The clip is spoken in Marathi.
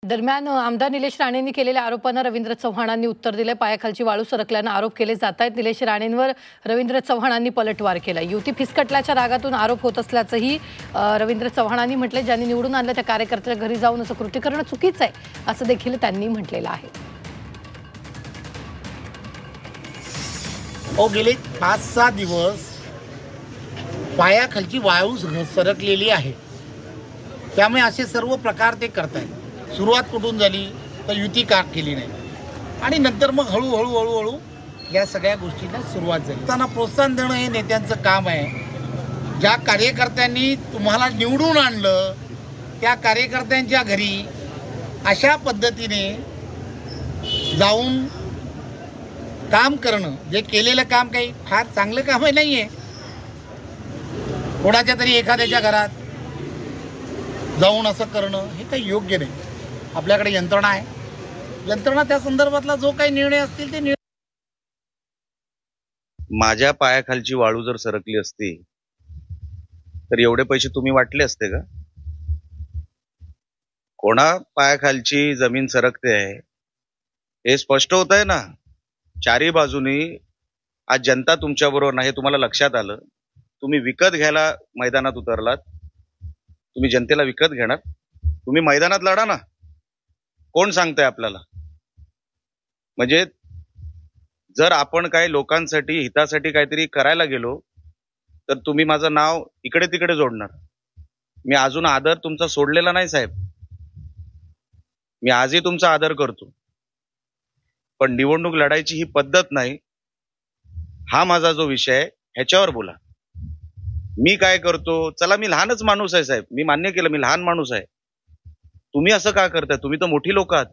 दरम्यान आमदार निलेश राणेंनी केलेल्या आरोपांना रवींद्र चव्हाणांनी उत्तर दिले। पायाखालची वाळू सरकल्याने आरोप केले जात आहेत। निलेश राणेंवर रवींद्र चव्हाणांनी पलटवार केला। युती फिसकटल्याच्या रागातून आरोप होत असल्याचंही रवींद्र चव्हाणांनी म्हटले। ज्यांनी निवडून आणलं त्या कार्यकर्त्याच्या घरी जाऊन असं कृत्य करणं चुकीचं आहे असं देखील त्यांनी म्हटलेलं आहे। गेले 5-6 दिवस पायाखालची वाळू सरकलेली आहे, त्यामुळे असे सर्व प्रकार ते करतायत। सुरुवात कुठून झाली तर युती का केली नाही आणि नंतर मग हळूहळू या सगळ्या गोष्टींना सुरुवात झाली। त्यांना प्रोत्साहन देणं हे नेत्यांचं काम आहे। ज्या कार्यकर्त्यांनी तुम्हाला निवडून आणलं त्या कार्यकर्त्यांच्या घरी अशा पद्धतीने जाऊन काम करणं, जे केलेलं काम काही फार चांगलं काम नाही आहे। कोणाच्या तरी एखाद्याच्या घरात जाऊन असं करणं हे काही योग्य नाही। आपल्याकडे यंत्रणा आहे, यंत्रणा त्या संदर्भातला जो काही निर्णय असतील ते माझ्या पायाखालची वाळू जर सरकली असती तर एवढे पैसे तुम्ही वाटले असते का? कोणा पायाखालची जमीन सरकते आहे हे स्पष्ट होत आहे ना। चारी बाजूनी आज जनता तुमच्या बरोबर नाही, तुम्हाला लक्षात आलं। तुम्ही विकत घ्यायला मैदानात उतरलात। तुम्ही जनतेला विकत घेणार? तुम्ही मैदानात लढा ना। कोण सांगतंय आपल्याला? म्हणजे जर आपण काही लोकांसाठी हितासाठी काहीतरी करायला गेलो तर तुम्ही माझं नाव इकडे तिकडे जोडणार। मी अजून आदर तुमचा सोडलेला नाही साहेब, मी आजही तुमचा आदर करतो, पण निवडणूक लढायची ही पद्धत नाही। हा माझा जो विषय आहे ह्याच्यावर बोला। मी काय करतो? चला मी लहानच माणूस आहे साहेब, मी मान्य केलं मी लहान माणूस आहे। तुम्ही असं का करताय? तुम्ही तर मोठी लोक आहात।